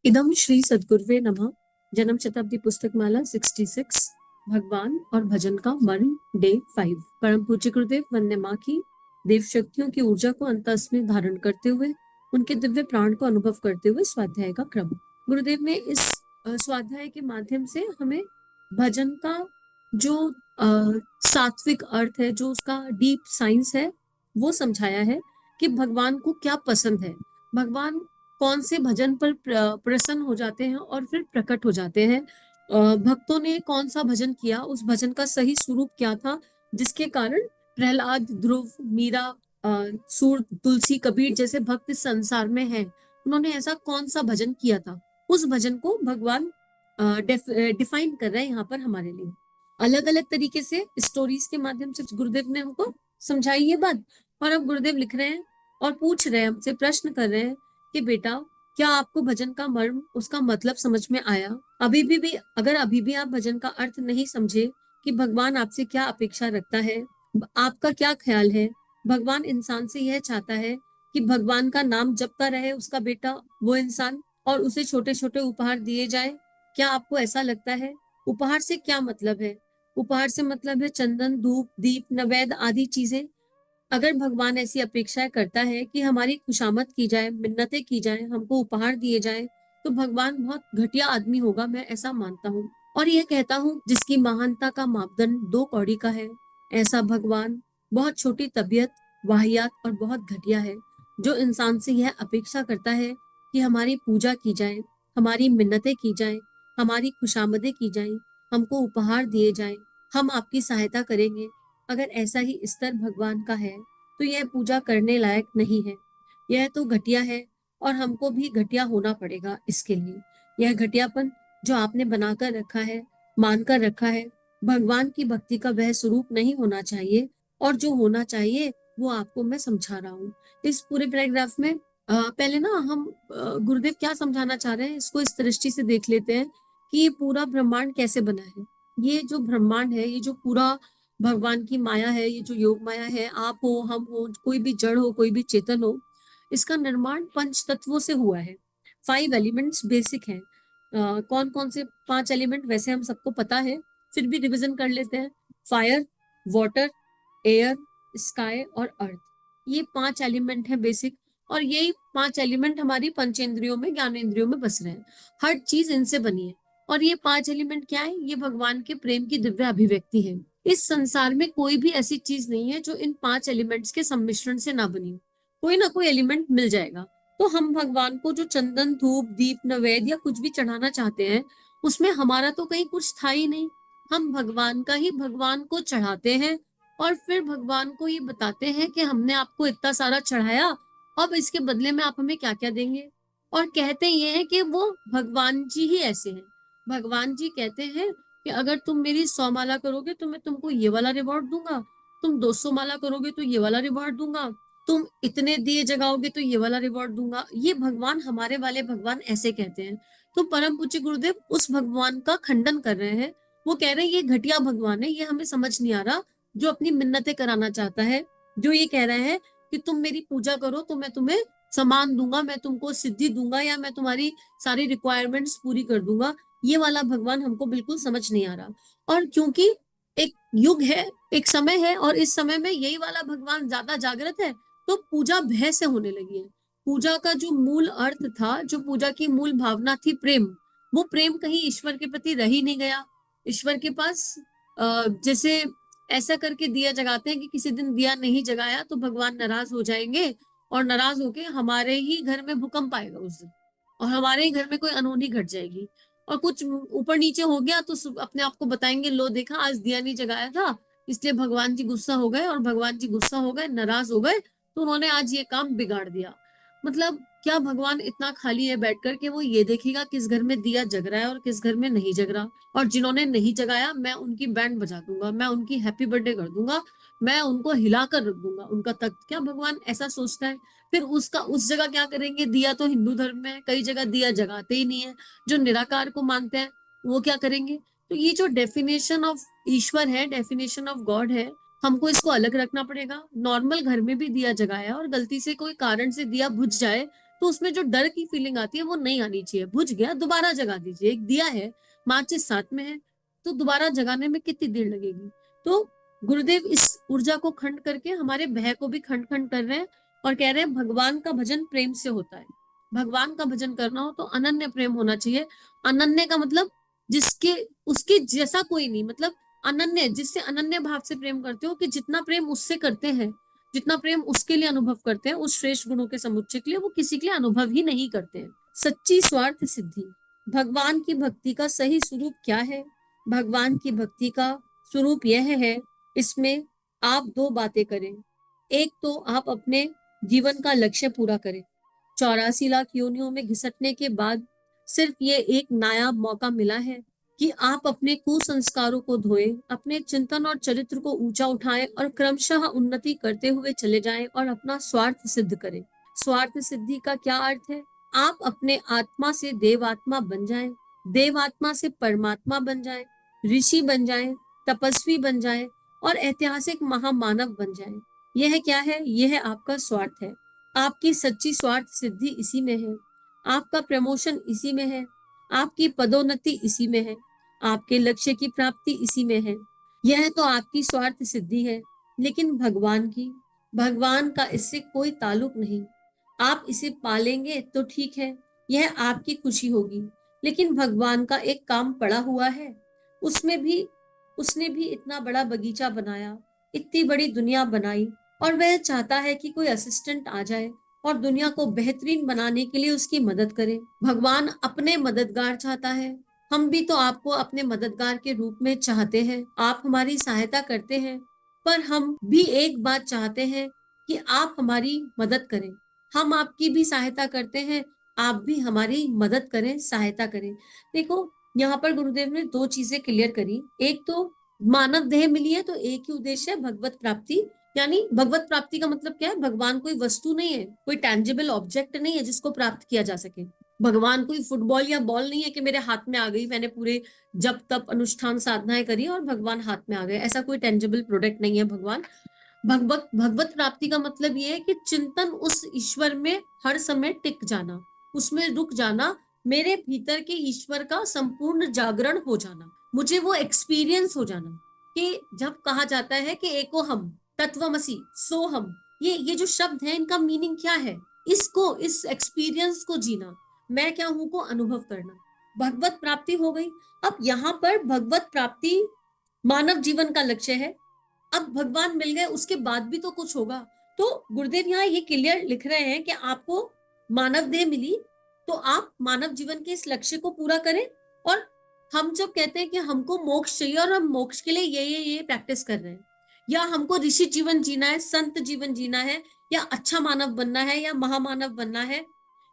इदम श्री सद्गुरुवे नमः। जन्म शताब्दी पुस्तक माला 66, भगवान और भजन का मर्म, डे 5। परम पूज्य गुरुदेव वंदे माँ की देव शक्तियों की ऊर्जा को अंतस में धारण करते हुए उनके दिव्य प्राण को अनुभव करते हुए स्वाध्याय का क्रम। गुरुदेव ने इस स्वाध्याय के माध्यम से हमें भजन का जो सात्विक अर्थ है, जो उसका डीप साइंस है, वो समझाया है कि भगवान को क्या पसंद है, भगवान कौन से भजन पर प्रसन्न हो जाते हैं और फिर प्रकट हो जाते हैं। भक्तों ने कौन सा भजन किया, उस भजन का सही स्वरूप क्या था, जिसके कारण प्रहलाद, ध्रुव, मीरा, सूर, तुलसी, कबीर जैसे भक्त इस संसार में हैं। उन्होंने ऐसा कौन सा भजन किया था, उस भजन को भगवान डिफाइन कर रहे हैं यहाँ पर हमारे लिए। अलग अलग तरीके से स्टोरीज के माध्यम से गुरुदेव ने हमको समझाई ये बात। और अब गुरुदेव लिख रहे हैं और पूछ रहे हैं, हमसे प्रश्न कर रहे हैं कि बेटा, क्या आपको भजन का मर्म, उसका मतलब समझ में आया? अगर अभी भी आप भजन का अर्थ नहीं समझे कि भगवान आपसे क्या अपेक्षा रखता है, आपका क्या ख्याल है, भगवान इंसान से यह चाहता है कि भगवान का नाम जपता रहे उसका बेटा, वो इंसान, और उसे छोटे छोटे उपहार दिए जाए। क्या आपको ऐसा लगता है? उपहार से क्या मतलब है? उपहार से मतलब है चंदन, धूप, दीप, नैवेद्य आदि चीजें। अगर भगवान ऐसी अपेक्षाएं करता है कि हमारी खुशामद की जाए, मिन्नतें की जाए, हमको उपहार दिए जाए, तो भगवान बहुत घटिया आदमी होगा, मैं ऐसा मानता हूँ। और यह कहता हूँ, जिसकी महानता का मापदंड 2 कौड़ी का है, ऐसा भगवान बहुत छोटी तबीयत, वाहियात और बहुत घटिया है, जो इंसान से यह अपेक्षा करता है कि हमारी पूजा की जाए, हमारी मिन्नतें की जाए, हमारी खुशामदें की जाए, हमको उपहार दिए जाए, हम आपकी सहायता करेंगे। अगर ऐसा ही स्तर भगवान का है, तो यह पूजा करने लायक नहीं है। यह तो घटिया है और हमको भी घटिया होना पड़ेगा इसके लिए। यह घटियापन जो आपने बनाकर रखा है, मानकर रखा है, भगवान की भक्ति का वह स्वरूप नहीं होना चाहिए। और जो होना चाहिए वो आपको मैं समझा रहा हूँ इस पूरे पैराग्राफ में। पहले ना हम गुरुदेव क्या समझाना चाह रहे हैं, इसको इस दृष्टि से देख लेते हैं कि ये पूरा ब्रह्मांड कैसे बना है। ये जो ब्रह्मांड है, ये जो पूरा भगवान की माया है, ये जो योग माया है, आप हो, हम हो, कोई भी जड़ हो, कोई भी चेतन हो, इसका निर्माण पंच तत्वों से हुआ है। 5 एलिमेंट्स बेसिक हैं। कौन कौन से 5 एलिमेंट वैसे हम सबको पता है, फिर भी रिवीजन कर लेते हैं। फायर, वाटर, एयर, स्काई और अर्थ, ये 5 एलिमेंट है बेसिक। और यही 5 एलिमेंट हमारी पंचेंद्रियों में, ज्ञानेंद्रियों में बस रहे हैं। हर चीज इनसे बनी है। और ये 5 एलिमेंट क्या है? ये भगवान के प्रेम की दिव्य अभिव्यक्ति है। इस संसार में कोई भी ऐसी चीज नहीं है जो इन 5 एलिमेंट्स के सम्मिश्रण से ना बनी हो। कोई ना कोई एलिमेंट मिल जाएगा। तो हम भगवान को जो चंदन, धूप, दीप, नैवेद्य या कुछ भी चढ़ाना चाहते हैं, उसमें हमारा तो कहीं कुछ था ही नहीं। हम भगवान का ही भगवान को चढ़ाते हैं और फिर भगवान को ये बताते हैं कि हमने आपको इतना सारा चढ़ाया, अब इसके बदले में आप हमें क्या क्या देंगे। और कहते ये हैं कि वो भगवान जी ही ऐसे हैं। भगवान जी कहते हैं कि अगर तुम मेरी 100 माला करोगे तो मैं तुमको ये वाला रिवॉर्ड दूंगा, तुम 200 माला करोगे तो ये वाला रिवॉर्ड दूंगा, तुम इतने दिए जगाओगे तो ये वाला रिवॉर्ड दूंगा। ये भगवान, हमारे वाले भगवान ऐसे कहते हैं। तो परम पूज्य गुरुदेव उस भगवान का खंडन कर रहे हैं। वो कह रहे हैं ये घटिया भगवान है, ये हमें समझ नहीं आ रहा, जो अपनी मिन्नतें कराना चाहता है, जो ये कह रहे हैं कि तुम मेरी पूजा करो तो मैं तुम्हें सम्मान दूंगा, मैं तुमको सिद्धि दूंगा, या मैं तुम्हारी सारी रिक्वायरमेंट्स पूरी कर दूंगा। ये वाला भगवान हमको बिल्कुल समझ नहीं आ रहा। और क्योंकि एक युग है, एक समय है, और इस समय में यही वाला भगवान ज्यादा जागृत है, तो पूजा भय से होने लगी है। पूजा का जो मूल अर्थ था, जो पूजा की मूल भावना थी, प्रेम, वो प्रेम कहीं ईश्वर के प्रति रह ही नहीं गया। ईश्वर के पास जैसे ऐसा करके दिया जगाते हैं कि किसी दिन दिया नहीं जगाया तो भगवान नाराज हो जाएंगे, और नाराज होके हमारे ही घर में भूकंप आएगा उस दिन, और हमारे ही घर में कोई अनहोनी घट जाएगी, और कुछ ऊपर नीचे हो गया तो अपने आप को बताएंगे, लो देखा आज दिया नहीं जगाया था, इसलिए भगवान जी गुस्सा हो गए, और भगवान जी गुस्सा हो गए, नाराज हो गए, तो उन्होंने आज ये काम बिगाड़ दिया। मतलब क्या भगवान इतना खाली है बैठकर के वो ये देखेगा किस घर में दिया जग रहा है और किस घर में नहीं जग रहा? और जिन्होंने नहीं जगाया, मैं उनकी बैंड बजा दूंगा, मैं उनकी हैप्पी बर्थडे कर दूंगा, मैं उनको हिलाकर रख दूंगा उनका तख्त। क्या भगवान ऐसा सोचता है? फिर उसका उस जगह क्या करेंगे? दिया तो हिंदू धर्म में कई जगह दिया जगाते ही नहीं है। जो निराकार को मानते हैं वो क्या करेंगे? तो ये जो डेफिनेशन ऑफ ईश्वर है, डेफिनेशन ऑफ गॉड है, हमको इसको अलग रखना पड़ेगा। नॉर्मल घर में भी दिया जगाया और गलती से कोई कारण से दिया बुझ जाए, तो उसमें जो डर की फीलिंग आती है वो नहीं आनी चाहिए। बुझ गया, दोबारा जगा दीजिए। एक दिया है, माचिस साथ में है, तो दोबारा जगाने में कितनी देर लगेगी। तो गुरुदेव इस ऊर्जा को खंड करके हमारे भय को भी खंड खंड कर रहे हैं और कह रहे हैं भगवान का भजन प्रेम से होता है। भगवान का भजन करना हो तो अनन्य प्रेम होना चाहिए। अनन्य का मतलब जिसके उसके जैसा कोई नहीं, मतलब अनन्य, जिससे अनन्य भाव से प्रेम करते हो, कि जितना प्रेम उससे करते हैं, जितना प्रेम उसके लिए अनुभव करते हैं, उस श्रेष्ठ गुणों के समुच्चय के लिए, वो किसी के लिए अनुभव ही नहीं करते हैं। सच्ची स्वार्थ सिद्धि। भगवान की भक्ति का सही स्वरूप क्या है? भगवान की भक्ति का स्वरूप यह है, इसमें आप दो बातें करें। एक तो आप अपने जीवन का लक्ष्य पूरा करें। 84 लाख योनियों में घिसटने के बाद सिर्फ ये एक नायाब मौका मिला है कि आप अपने कुसंस्कारों को धोएं, अपने चिंतन और चरित्र को ऊंचा उठाएं और क्रमशः उन्नति करते हुए चले जाएं और अपना स्वार्थ सिद्ध करें। स्वार्थ सिद्धि का क्या अर्थ है? आप अपने आत्मा से देवात्मा बन जाएं, देवात्मा से परमात्मा बन जाएं, ऋषि बन जाएं, तपस्वी बन जाएं और ऐतिहासिक महामानव बन जाएं। यह क्या है? यह आपका स्वार्थ है। आपकी सच्ची स्वार्थ सिद्धि इसी में है। आपका प्रमोशन इसी में है। आपकी पदोन्नति इसी में है। आपके लक्ष्य की प्राप्ति इसी में है। यह तो आपकी स्वार्थ सिद्धि है, लेकिन भगवान का इससे कोई ताल्लुक नहीं। आप इसे पालेंगे तो ठीक है, यह आपकी खुशी होगी, लेकिन भगवान का एक काम पड़ा हुआ है। उसमें भी उसने भी इतना बड़ा बगीचा बनाया, इतनी बड़ी दुनिया बनाई, और वह चाहता है कि कोई असिस्टेंट आ जाए और दुनिया को बेहतरीन बनाने के लिए उसकी मदद करे। भगवान अपने मददगार चाहता है। हम भी तो आपको अपने मददगार के रूप में चाहते हैं। आप हमारी सहायता करते हैं, पर हम भी एक बात चाहते हैं कि आप हमारी मदद करें। हम आपकी भी सहायता करते हैं, आप भी हमारी मदद करें, सहायता करें। देखो, यहाँ पर गुरुदेव ने दो चीजें क्लियर करी। एक तो मानव देह मिली है तो एक ही उद्देश्य है, भगवत प्राप्ति। यानी भगवत प्राप्ति का मतलब क्या है? भगवान कोई वस्तु नहीं है, कोई टैंजिबल ऑब्जेक्ट नहीं है जिसको प्राप्त किया जा सके। भगवान कोई फुटबॉल या बॉल नहीं है कि मेरे हाथ में आ गई, मैंने पूरे जब तप अनुष्ठान साधनाएं करी और भगवान हाथ में आ गए। ऐसा कोई टेंजिबल प्रोडक्ट नहीं है भगवान। भगवत भगवत प्राप्ति का मतलब ये है कि चिंतन उस ईश्वर में हर समय टिक जाना, उसमें रुक जाना, मेरे भीतर के ईश्वर का संपूर्ण जागरण हो जाना, मुझे वो एक्सपीरियंस हो जाना। कि जब कहा जाता है कि एको हम तत्वमसी सो हम, ये जो शब्द है इनका मीनिंग क्या है? इसको, इस एक्सपीरियंस को जीना, मैं क्या हूं को अनुभव करना, भगवत प्राप्ति हो गई। अब यहाँ पर भगवत प्राप्ति मानव जीवन का लक्ष्य है। अब भगवान मिल गए, उसके बाद भी तो कुछ होगा। तो गुरुदेव यहाँ ये क्लियर लिख रहे हैं कि आपको मानव देह मिली तो आप मानव जीवन के इस लक्ष्य को पूरा करें। और हम जब कहते हैं कि हमको मोक्ष चाहिए और हम मोक्ष के लिए ये प्रैक्टिस कर रहे हैं, या हमको ऋषि जीवन जीना है, संत जीवन जीना है, या अच्छा मानव बनना है, या महामानव बनना है,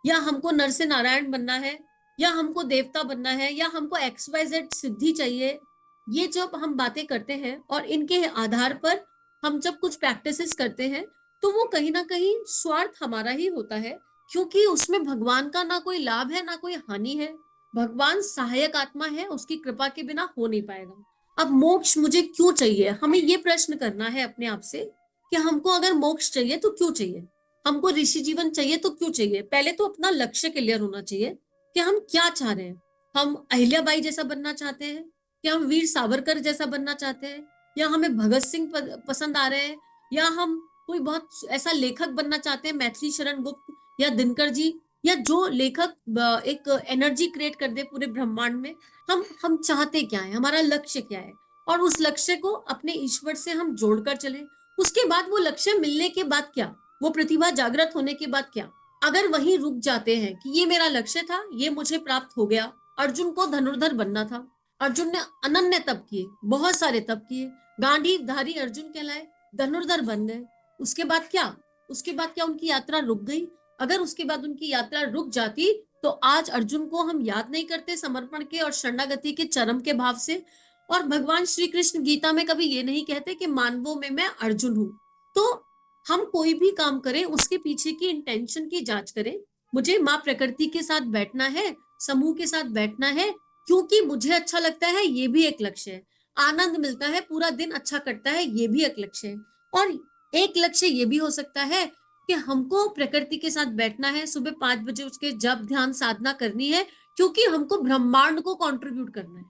या हमको नर से नारायण बनना है, या हमको देवता बनना है, या हमको XYZ सिद्धि चाहिए, ये जब हम बातें करते हैं और इनके आधार पर हम जब कुछ प्रैक्टिसेस करते हैं, तो वो कहीं ना कहीं स्वार्थ हमारा ही होता है, क्योंकि उसमें भगवान का ना कोई लाभ है ना कोई हानि है। भगवान सहायक आत्मा है, उसकी कृपा के बिना हो नहीं पाएगा। अब मोक्ष मुझे क्यों चाहिए? हमें ये प्रश्न करना है अपने आप से कि हमको अगर मोक्ष चाहिए तो क्यों चाहिए, हमको ऋषि जीवन चाहिए तो क्यों चाहिए। पहले तो अपना लक्ष्य क्लियर होना चाहिए कि हम क्या चाह रहे हैं। हम अहिल्याबाई जैसा बनना चाहते हैं, या हम वीर सावरकर जैसा बनना चाहते हैं, या हमें भगत सिंह पसंद आ रहे हैं, या हम कोई बहुत ऐसा लेखक बनना चाहते हैं, मैथिली शरण गुप्त या दिनकर जी, या जो लेखक एक एनर्जी क्रिएट कर दे पूरे ब्रह्मांड में। हम चाहते क्या है, हमारा लक्ष्य क्या है, और उस लक्ष्य को अपने ईश्वर से हम जोड़कर चले। उसके बाद वो लक्ष्य मिलने के बाद क्या, वो प्रतिभा जागृत होने के बाद क्या? अगर वहीं रुक जाते हैं कि ये मेरा लक्ष्य था, ये मुझे प्राप्त हो गया। अर्जुन को धनुर्धर बनना था, अर्जुन ने अनन्य तप किए, बहुत सारे तप किए, गांडीवधारी अर्जुन कहलाए, धनुर्धर बन गए। उसके बाद क्या? उसके बाद क्या उनकी यात्रा रुक गई? अगर उसके बाद उनकी यात्रा रुक जाती तो आज अर्जुन को हम याद नहीं करते समर्पण के और शरणागति के चरम के भाव से। और भगवान श्री कृष्ण गीता में कभी ये नहीं कहते कि मानवों में मैं अर्जुन हूं। तो हम कोई भी काम करें उसके पीछे की इंटेंशन की जांच करें। मुझे माँ प्रकृति के साथ बैठना है, समूह के साथ बैठना है, क्योंकि मुझे अच्छा लगता है, ये भी एक लक्ष्य है। आनंद मिलता है, पूरा दिन अच्छा कटता है, ये भी एक लक्ष्य है। और एक लक्ष्य ये भी हो सकता है कि हमको प्रकृति के साथ बैठना है, सुबह 5 बजे उसके जप ध्यान साधना करनी है, क्योंकि हमको ब्रह्मांड को कंट्रीब्यूट करना है,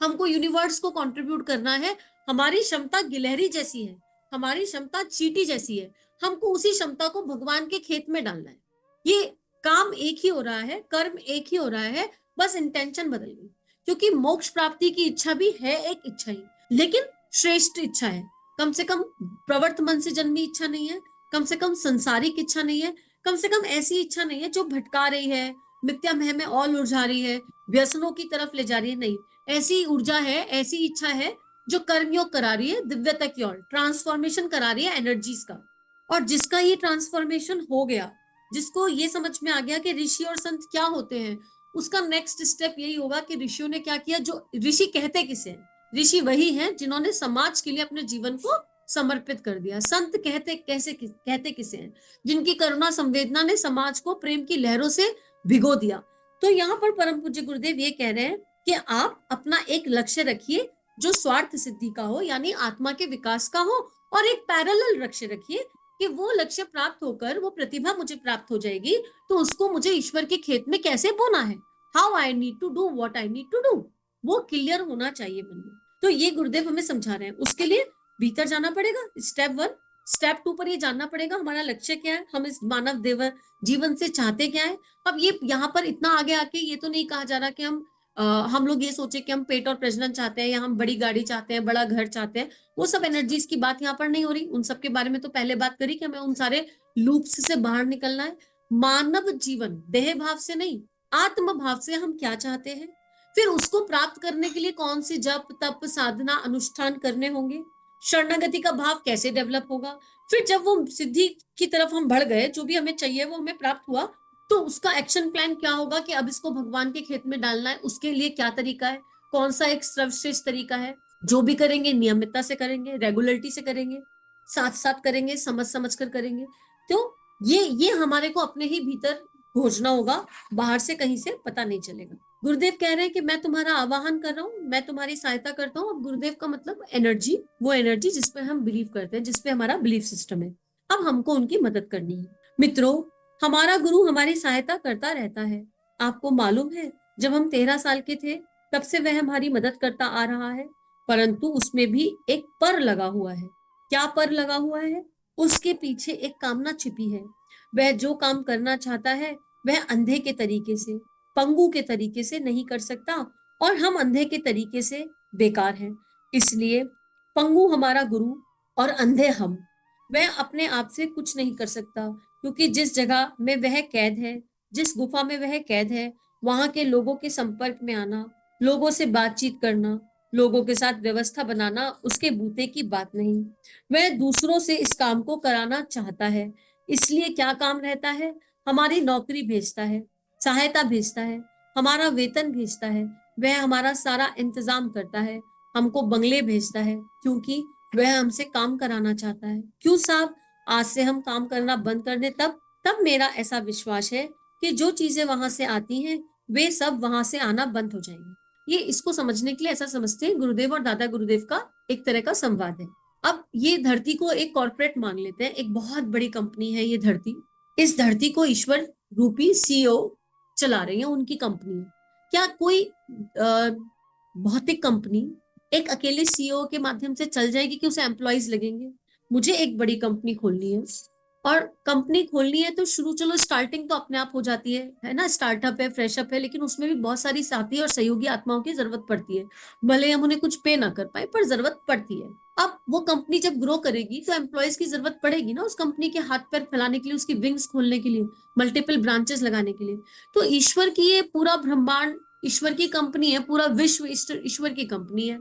हमको यूनिवर्स को कंट्रीब्यूट करना है। हमारी क्षमता गिलहरी जैसी है, हमारी क्षमता चींटी जैसी है, हमको उसी क्षमता को भगवान के खेत में डालना है। ये काम एक ही हो रहा है, कर्म एक ही हो रहा है, बस इंटेंशन बदल गई। क्योंकि मोक्ष प्राप्ति की इच्छा भी है एक इच्छा ही, लेकिन श्रेष्ठ इच्छा है। कम से कम प्रवर्त मन से जन्मी इच्छा नहीं है, कम से कम संसारिक इच्छा नहीं है, कम से कम ऐसी इच्छा नहीं है जो भटका रही है, मिथ्या मह में और उलझा रही है, व्यसनों की तरफ ले जा रही है। नहीं, ऐसी ऊर्जा है, ऐसी इच्छा है जो कर्मयोग करा रही है, दिव्यता की ओर ट्रांसफॉर्मेशन करा रही है एनर्जीज का। और जिसका ये ट्रांसफॉर्मेशन हो गया, जिसको ये समझ में आ गया कि ऋषि और संत क्या होते हैं, उसका नेक्स्ट स्टेप यही होगा कि ऋषियों ने क्या किया। जो ऋषि कहते किसे हैं? ऋषि वही हैं जिन्होंने समाज के लिए अपने जीवन को समर्पित कर दिया। संत कहते किसे हैं? जिनकी करुणा संवेदना ने समाज को प्रेम की लहरों से भिगो दिया। तो यहाँ पर परम पूज्य गुरुदेव ये कह रहे हैं कि आप अपना एक लक्ष्य रखिए जो स्वार्थ सिद्धि का हो, यानी आत्मा के विकास का हो, और एक पैरेलल लक्ष्य रखिए कि वो लक्ष्य प्राप्त होकर वो प्रतिभा मुझे प्राप्त हो जाएगी, तो उसको मुझे ईश्वर के खेत में कैसे बोना है, how I need to do, what I need to do, वो क्लियर होना चाहिए मन में। तो ये गुरुदेव हमें समझा रहे हैं। उसके लिए भीतर जाना पड़ेगा, स्टेप 1। स्टेप 2 पर ये जानना पड़ेगा हमारा लक्ष्य क्या है, हम इस मानव देव जीवन से चाहते क्या है। अब ये यहाँ पर इतना आगे आके ये तो नहीं कहा जा रहा कि हम लोग ये सोचे कि हम पेट और प्रजनन चाहते हैं, या हम बड़ी गाड़ी चाहते हैं, बड़ा घर चाहते हैं। वो सब एनर्जीज की बात यहाँ पर नहीं हो रही। उन सब के बारे में तो पहले बात करी कि हमें उन सारे लूप्स से बाहर निकलना है। मानव जीवन देह भाव से नहीं, आत्म भाव से हम क्या चाहते हैं, फिर उसको प्राप्त करने के लिए कौन सी जप तप साधना अनुष्ठान करने होंगे, शरणागति का भाव कैसे डेवलप होगा। फिर जब वो सिद्धि की तरफ हम बढ़ गए, जो भी हमें चाहिए वो हमें प्राप्त हुआ, तो उसका एक्शन प्लान क्या होगा कि अब इसको भगवान के खेत में डालना है। उसके लिए क्या तरीका है, कौन सा एक सर्वश्रेष्ठ तरीका है। जो भी करेंगे नियमितता से करेंगे, रेगुलरिटी से करेंगे, साथ साथ करेंगे, समझ समझ कर करेंगे। तो ये हमारे को अपने ही भीतर खोजना होगा, बाहर से कहीं से पता नहीं चलेगा। गुरुदेव कह रहे हैं कि मैं तुम्हारा आवाहन कर रहा हूँ, मैं तुम्हारी सहायता करता हूँ। अब गुरुदेव का मतलब एनर्जी, वो एनर्जी जिसपे हम बिलीव करते हैं, जिसपे हमारा बिलीफ सिस्टम है। अब हमको उनकी मदद करनी है। मित्रों, हमारा गुरु हमारी सहायता करता रहता है। आपको मालूम है, जब हम 13 साल के थे तब से वह हमारी मदद करता आ रहा है, परंतु उसमें भी एक पर लगा हुआ है। क्या पर लगा हुआ है? उसके पीछे एक कामना छिपी है। वह जो काम करना चाहता है वह अंधे के तरीके से, पंगु के तरीके से नहीं कर सकता, और हम अंधे के तरीके से बेकार हैं। इसलिए पंगु हमारा गुरु और अंधे हम। वह अपने आप से कुछ नहीं कर सकता, क्योंकि जिस जगह में वह कैद है, जिस गुफा में वह कैद है, वहां के लोगों के संपर्क में आना, लोगों से बातचीत करना, लोगों के साथ व्यवस्था बनाना उसके बूते की बात नहीं। वह दूसरों से इस काम को कराना चाहता है। इसलिए क्या काम रहता है? हमारी नौकरी भेजता है, सहायता भेजता है, हमारा वेतन भेजता है, वह हमारा सारा इंतजाम करता है, हमको बंगले भेजता है, क्योंकि वह हमसे काम कराना चाहता है। क्यों साहब? आज से हम काम करना बंद कर दें तब तब मेरा ऐसा विश्वास है कि जो चीजें वहां से आती हैं वे सब वहां से आना बंद हो जाएंगी। ये इसको समझने के लिए ऐसा समझते हैं, गुरुदेव और दादा गुरुदेव का एक तरह का संवाद है। अब ये धरती को एक कॉर्पोरेट मान लेते हैं, एक बहुत बड़ी कंपनी है ये धरती। इस धरती को ईश्वर रूपी सीईओ चला रही है, उनकी कंपनी है। क्या कोई भौतिक कंपनी एक अकेले सीईओ के माध्यम से चल जाएगी कि उसे एम्प्लॉयज लगेंगे? मुझे एक बड़ी कंपनी खोलनी है, और कंपनी खोलनी है तो शुरू, चलो स्टार्टिंग तो अपने आप हो जाती है ना, स्टार्टअप है, फ्रेशअप है, लेकिन उसमें भी बहुत सारी साथी और सहयोगी आत्माओं की जरूरत पड़ती है। भले हम उन्हें कुछ पे ना कर पाए, पर जरूरत पड़ती है। अब वो कंपनी जब ग्रो करेगी तो एम्प्लॉयज की जरूरत पड़ेगी ना, उस कंपनी के हाथ पैर फैलाने के लिए, उसकी विंग्स खोलने के लिए, मल्टीपल ब्रांचेस लगाने के लिए। तो ईश्वर की ये पूरा ब्रह्मांड ईश्वर की कंपनी है, पूरा विश्व ईश्वर की कंपनी है।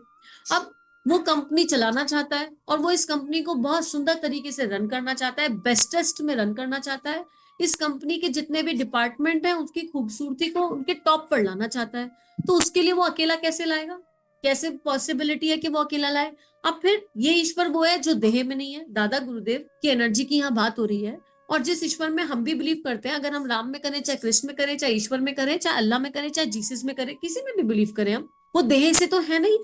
अब वो कंपनी चलाना चाहता है, और वो इस कंपनी को बहुत सुंदर तरीके से रन करना चाहता है, बेस्टेस्ट में रन करना चाहता है। इस कंपनी के जितने भी डिपार्टमेंट हैं उसकी खूबसूरती को उनके टॉप पर लाना चाहता है। तो उसके लिए वो अकेला कैसे लाएगा? कैसे पॉसिबिलिटी है कि वो अकेला लाए? अब फिर ये ईश्वर वो है जो देह में नहीं है। दादा गुरुदेव की एनर्जी की यहाँ बात हो रही है, और जिस ईश्वर में हम भी बिलीव करते हैं, अगर हम राम में करें, चाहे कृष्ण में करें, चाहे ईश्वर में करें, चाहे अल्लाह में करें, चाहे जीसस में करें, किसी में भी बिलीव करें हम, वो देह से तो है नहीं,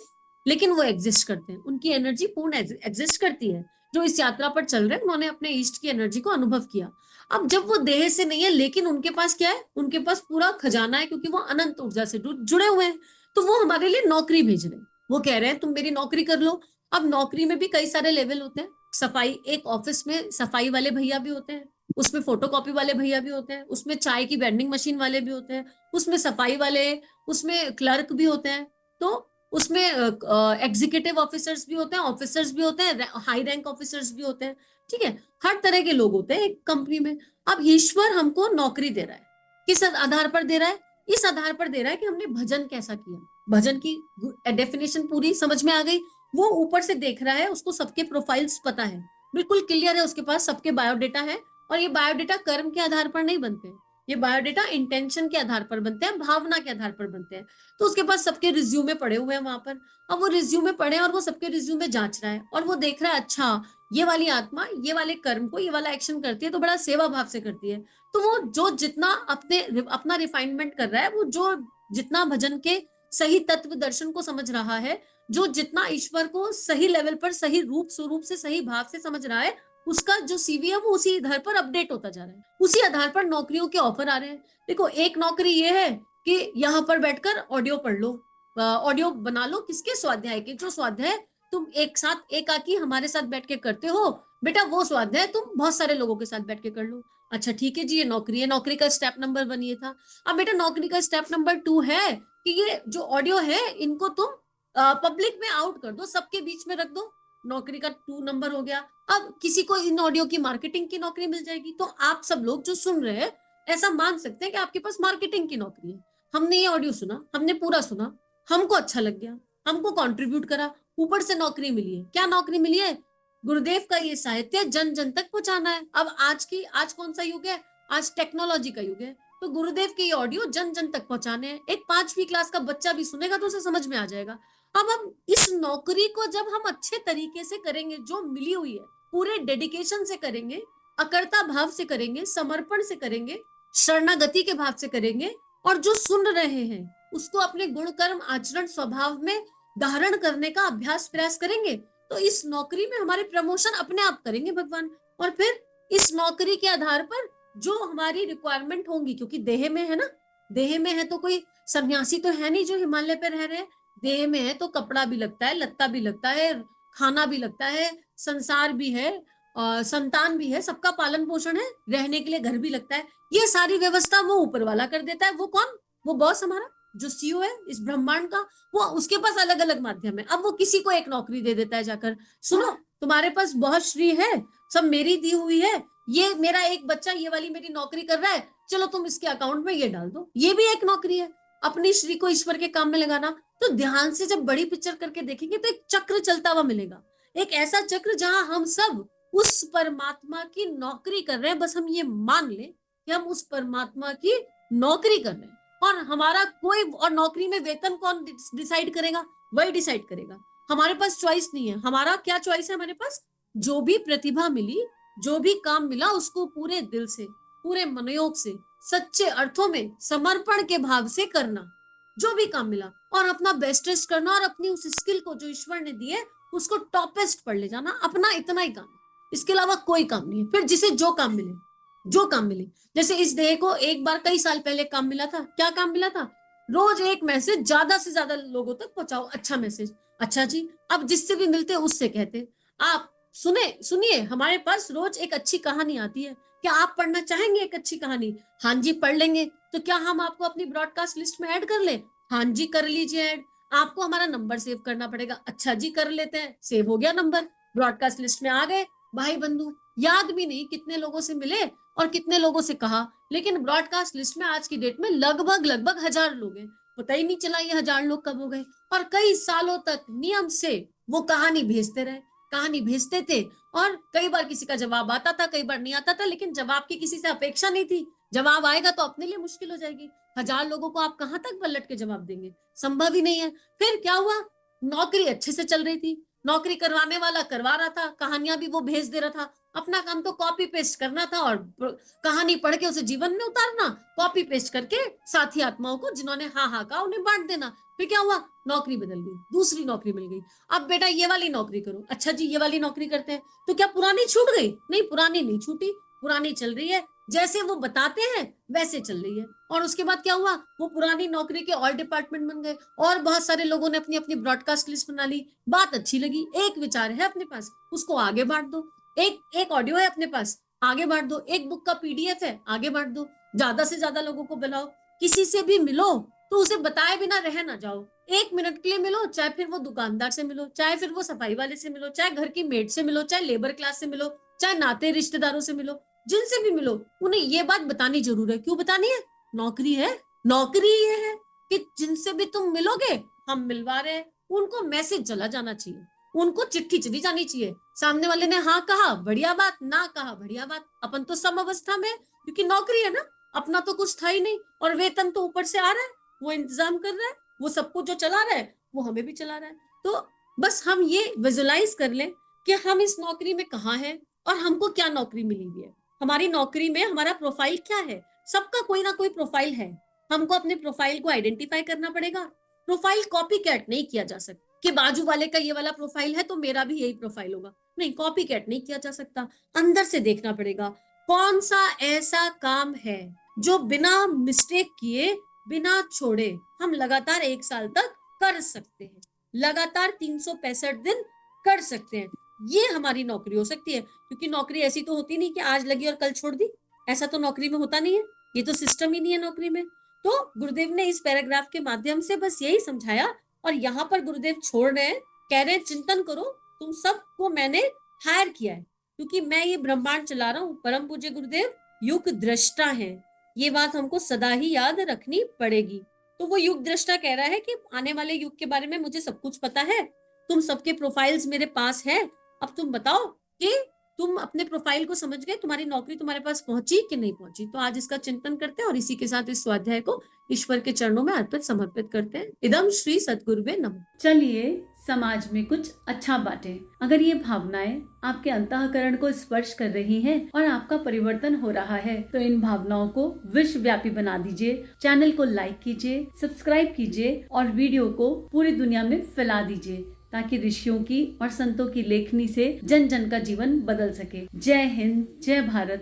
लेकिन वो एग्जिस्ट करते हैं। उनकी एनर्जी पूर्ण एग्जिस्ट करती है। जो इस यात्रा पर चल रहे हैं उन्होंने अपने ईस्ट की एनर्जी को अनुभव किया। अब जब वो देह से नहीं है लेकिन उनके पास क्या है, उनके पास पूरा खजाना है, क्योंकि वो अनंत ऊर्जा से जुड़े हुए हैं, तो वो हमारे लिए नौकरी भेज रहे हैं। वो कह रहे हैं तुम मेरी नौकरी कर लो। अब नौकरी में भी कई सारे लेवल होते हैं। सफाई, एक ऑफिस में सफाई वाले भैया भी होते हैं, उसमें फोटोकॉपी वाले भैया भी होते हैं, उसमें चाय की वेंडिंग मशीन वाले भी होते हैं, उसमें सफाई वाले, उसमें क्लर्क भी होते हैं, तो उसमें एग्जीक्यूटिव ऑफिसर्स भी होते हैं, ऑफिसर्स भी होते हैं, हाई रैंक ऑफिसर्स भी होते हैं। ठीक है, हर तरह के लोग होते हैं एक कंपनी में। अब ईश्वर हमको नौकरी दे रहा है, किस आधार पर दे रहा है? इस आधार पर दे रहा है कि हमने भजन कैसा किया। भजन की डेफिनेशन पूरी समझ में आ गई। वो ऊपर से देख रहा है, उसको सबके प्रोफाइल्स पता है, बिल्कुल क्लियर है, उसके पास सबके बायोडेटा है। और ये बायोडेटा कर्म के आधार पर नहीं बनते हैं, ये बायोडेटा इंटेंशन के आधार पर बनते हैं, भावना के आधार पर बनते हैं। तो उसके पास सबके रिज्यूमे पड़े हुए हैं वहां पर। अब वो रिज्यूमे पढ़े और वो सबके रिज्यूमे जांच रहा है, और वो देख रहा है अच्छा ये वाली आत्मा ये वाले कर्म को, ये वाला एक्शन करती है तो बड़ा सेवा भाव से करती है। तो वो जो जितना अपना रिफाइनमेंट कर रहा है, वो जो जितना भजन के सही तत्व दर्शन को समझ रहा है, जो जितना ईश्वर को सही लेवल पर सही रूप स्वरूप से सही भाव से समझ रहा है, उसका जो सीवी है वो उसी आधार पर अपडेट होता जा रहा है, उसी आधार पर नौकरियों के ऑफर आ रहे हैं। देखो, एक नौकरी ये है कि यहाँ पर बैठकर ऑडियो पढ़ लो, ऑडियो बना लो, किसके? स्वाध्याय के। जो स्वाध्याय तुम एक साथ एकाकी हमारे साथ बैठ के करते हो बेटा, वो स्वाध्याय तुम बहुत सारे लोगों के साथ बैठ के कर लो। अच्छा ठीक है जी, ये नौकरी है, नौकरी का स्टेप नंबर 1 ये था। अब बेटा नौकरी का स्टेप नंबर 2 है कि ये जो ऑडियो है इनको तुम पब्लिक में आउट कर दो, सबके बीच में रख दो। नौकरी का 2 नंबर हो गया। अब किसी को इन ऑडियो की मार्केटिंग की नौकरी मिल जाएगी, तो आप सब लोग जो सुन रहे हैं ऐसा मान सकते हैं कि आपके पास मार्केटिंग की नौकरी है। हमने ये ऑडियो सुना, हमने पूरा सुना, हमको अच्छा लग गया, हमको कंट्रीब्यूट करा, ऊपर से नौकरी मिली है। क्या नौकरी मिली है? गुरुदेव का ये साहित्य जन जन तक पहुंचाना है। अब आज कौन सा युग है? आज टेक्नोलॉजी का युग है, तो गुरुदेव के ये ऑडियो जन जन तक पहुंचाने हैं। एक 5वीं क्लास का बच्चा भी सुनेगा तो उसे समझ में आ जाएगा। अब हम इस नौकरी को जब हम अच्छे तरीके से करेंगे, जो मिली हुई है पूरे डेडिकेशन से करेंगे, अकर्ता भाव से करेंगे, समर्पण से करेंगे, शरणागति के भाव से करेंगे, और जो सुन रहे हैं उसको अपने गुण कर्म आचरण स्वभाव में धारण करने का अभ्यास प्रयास करेंगे, तो इस नौकरी में हमारे प्रमोशन अपने आप करेंगे भगवान। और फिर इस नौकरी के आधार पर जो हमारी रिक्वायरमेंट होंगी, क्योंकि देह में है ना, देह में है तो कोई सन्यासी तो है नहीं जो हिमालय पे रह रहे हैं। देह में है तो कपड़ा भी लगता है, लत्ता भी लगता है, खाना भी लगता है, संसार भी है, संतान भी है, सबका पालन पोषण है, रहने के लिए घर भी लगता है। ये सारी व्यवस्था वो ऊपर वाला कर देता है। वो कौन? वो बॉस हमारा, जो सीईओ है इस ब्रह्मांड का। वो उसके पास अलग अलग माध्यम है। अब वो किसी को एक नौकरी दे देता है जाकर, सुनो तुम्हारे पास बहुत श्री है, सब मेरी दी हुई है, ये मेरा एक बच्चा ये वाली मेरी नौकरी कर रहा है, चलो तुम इसके अकाउंट में ये डाल दो। ये भी एक नौकरी है, अपनी श्री को ईश्वर के काम में लगाना। तो ध्यान से जब बड़ी पिक्चर करके देखेंगे तो एक चक्र चलता हुआ मिलेगा, एक ऐसा चक्र जहां हम सब उस परमात्मा की नौकरी कर रहे हैं। बस हम ये मान ले कि हम उस परमात्मा की नौकरी कर रहे हैं, और हमारा कोई, और नौकरी में वेतन कौन डिसाइड करेगा? वही डिसाइड करेगा। हमारे पास चॉइस नहीं है। हमारा क्या चॉइस है? हमारे पास जो भी प्रतिभा मिली, जो भी काम मिला, उसको पूरे दिल से, पूरे मनोयोग से, सच्चे अर्थों में समर्पण के भाव से करना। जो भी काम मिला और अपना बेस्टेस्ट करना, और अपनी उस स्किल को जो ईश्वर ने दी है उसको टॉपेस्ट पर ले जाना। अपना इतना ही काम, इसके अलावा कोई काम नहीं है। फिर जिसे जो काम मिले, जो काम मिले, जैसे इस देह को एक बार कई साल पहले काम मिला था। क्या काम मिला था? रोज एक मैसेज ज्यादा से ज्यादा लोगों तक पहुंचाओ, अच्छा मैसेज। अच्छा जी, अब जिससे भी मिलते उससे कहते आप सुनिए, हमारे पास रोज एक अच्छी कहानी आती है, क्या आप पढ़ना चाहेंगे एक अच्छी कहानी? हाँ जी, पढ़ लेंगे। तो क्या हम आपको अपनी ब्रॉडकास्ट लिस्ट में ऐड कर ले? हाँ जी, कर लीजिए ऐड। आपको हमारा नंबर सेव करना पड़ेगा। अच्छा जी, कर लेते हैं, सेव हो गया नंबर, ब्रॉडकास्ट लिस्ट में आ गए। भाई बंधु, याद भी नहीं कितने लोगों से मिले और कितने लोगों से कहा, लेकिन ब्रॉडकास्ट लिस्ट में आज की डेट में लगभग लगभग 1000 लोग हैं। पता ही नहीं चला ये 1000 लोग कब हो गए। और कई सालों तक नियम से वो कहानी भेजते रहे, कहानी भेजते थे, और कई बार किसी का जवाब आता था, कई बार नहीं आता था, लेकिन जवाब की किसी से अपेक्षा नहीं थी। जवाब आएगा तो अपने लिए मुश्किल हो जाएगी। 1000 लोगों को आप कहां तक पलट के जवाब देंगे? संभव ही नहीं है। फिर क्या हुआ? नौकरी अच्छे से चल रही थी, नौकरी करवाने वाला करवा रहा था, कहानियां भी वो भेज दे रहा था, अपना काम तो कॉपी पेस्ट करना था और कहानी पढ़ के उसे जीवन में उतारना, कॉपी पेस्ट करके साथी आत्माओं को जिन्होंने हाँ हाँ कहा उन्हें बांट देना। फिर क्या हुआ? नौकरी बदल गई, दूसरी नौकरी मिल गई। अब बेटा ये वाली नौकरी करो। अच्छा जी, ये वाली नौकरी करते हैं, तो क्या पुरानी छूट गई? नहीं, पुरानी नहीं छूटी, पुरानी चल रही है। जैसे वो बताते हैं वैसे चल रही है। और उसके बाद क्या हुआ, वो पुरानी नौकरी के ऑल डिपार्टमेंट बन गए और बहुत सारे लोगों ने अपनी अपनी ब्रॉडकास्ट लिस्ट बना ली। बात अच्छी लगी, एक विचार है अपने पास, उसको आगे बांट दो। एक एक ऑडियो है अपने पास, आगे बांट दो। एक बुक का पीडीएफ है, आगे बांट दो। ज्यादा से ज्यादा लोगों को बुलाओ। किसी से भी मिलो तो उसे बताए बिना रह ना जाओ। 1 मिनट के लिए मिलो, चाहे फिर वो दुकानदार से मिलो, चाहे फिर वो सफाई वाले से मिलो, चाहे घर की मेड से मिलो, चाहे लेबर क्लास से मिलो, चाहे नाते रिश्तेदारों से मिलो, जिनसे भी मिलो उन्हें ये बात बतानी जरूर है। क्यों बतानी है? नौकरी है। नौकरी ये है कि जिनसे भी तुम मिलोगे हम मिलवा रहे हैं। उनको मैसेज चला जाना चाहिए, उनको चिट्ठी चली जानी चाहिए। सामने वाले ने हाँ कहा बढ़िया बात, ना कहा बढ़िया बात, अपन तो सम अवस्था में, क्योंकि नौकरी है ना, अपना तो कुछ था ही नहीं और वेतन तो ऊपर से आ रहा है, वो इंतजाम कर रहा है, वो सबको जो चला रहा है वो हमें भी चला रहा है। तो बस हम ये विजुलाइज कर लें कि हम इस नौकरी में कहाँ हैं और हमको क्या नौकरी मिली हुई है। हमारी नौकरी में हमारा प्रोफाइल क्या है। सबका कोई ना कोई प्रोफाइल है, हमको अपने प्रोफाइल को आइडेंटिफाई करना पड़ेगा। प्रोफाइल कॉपी कैट नहीं किया जा सकता कि बाजू वाले का ये वाला प्रोफाइल है तो मेरा भी यही प्रोफाइल होगा। नहीं, कॉपी कैट नहीं किया जा सकता। अंदर से देखना पड़ेगा कौन सा ऐसा काम है जो बिना मिस्टेक किए, बिना छोड़े हम लगातार 1 साल तक कर सकते हैं, लगातार 365 दिन कर सकते हैं। ये हमारी नौकरी हो सकती है। क्योंकि नौकरी ऐसी तो होती नहीं कि आज लगी और कल छोड़ दी, ऐसा तो नौकरी में होता नहीं है, ये तो सिस्टम ही नहीं है नौकरी में। तो गुरुदेव ने इस पैराग्राफ के माध्यम से बस यही समझाया और यहाँ पर गुरुदेव छोड़ रहे हैं, कह रहे हैं चिंतन करो, तुम सबको मैंने हायर किया है क्योंकि मैं ये ब्रह्मांड चला रहा हूँ। परम पूज्य गुरुदेव युग दृष्टा है, ये बात हमको सदा ही याद रखनी पड़ेगी। तो वो युग दृष्टा कह रहा है कि आने वाले युग के बारे में मुझे सब कुछ पता है, तुम सबके प्रोफाइल्स मेरे पास है। अब तुम बताओ कि तुम अपने प्रोफाइल को समझ गए, तुम्हारी नौकरी तुम्हारे पास पहुंची कि नहीं पहुंची। तो आज इसका चिंतन करते हैं और इसी के साथ इस स्वाध्याय को ईश्वर के चरणों में अर्पित समर्पित करते हैं। इदम श्री सद्गुरुवे नमः। चलिए समाज में कुछ अच्छा बांटें। अगर ये भावनाएं आपके अंतःकरण को स्पर्श कर रही हैं और आपका परिवर्तन हो रहा है तो इन भावनाओं को विश्वव्यापी बना दीजिए। चैनल को लाइक कीजिए, सब्सक्राइब कीजिए और वीडियो को पूरी दुनिया में फैला दीजिए ताकि ऋषियों की और संतों की लेखनी से जन जन का जीवन बदल सके। जय हिंद, जय भारत।